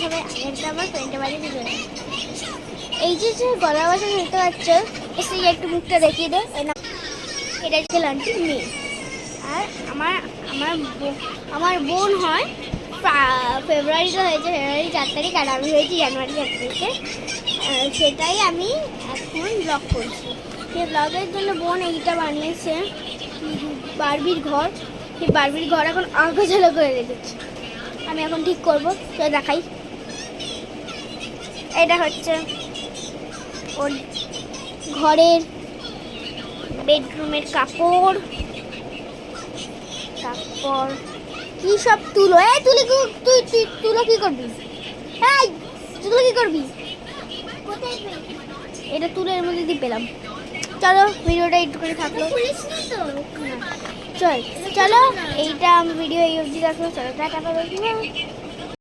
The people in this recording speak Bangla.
হবে। আমি একটা আমার ফ্রেন্ডের বাড়িতে চলে এই যে গলা বাসা শুনতে পাচ্ছ, এসে একটু মুখটা দেখিয়ে দে। এটা হচ্ছে লান্টির মেয়ে। আর আমার আমার আমার বোন হয় ফেব্রুয়ারিতে হয়েছে, ফেব্রুয়ারি 4 তারিখ, আর আমি হয়েছি জানুয়ারি 4 তারিখে। সেটাই আমি এখন ব্লগ করছি। সেই ব্লগের জন্য বোন এইটা বানিয়েছে, বারবির ঘর। সেই বারবির ঘর এখন আঁকাঝালো করে রেখেছে। আমি এখন ঠিক করবো, তো দেখাই। এটা হচ্ছে ওর ঘরের বেডরুমের কাপড়। তারপর কি সব তুলো, তুলি তুই তুই তুলো কি করবি? এই তুলো কি করবি? এটা তুলো এর মধ্যে দিয়ে পেলাম। চলো ভিডিওটা একটুখানি থাকলো, চল চলো এইটা ভিডিও এই অবধি রাখলো। চলো টাটা।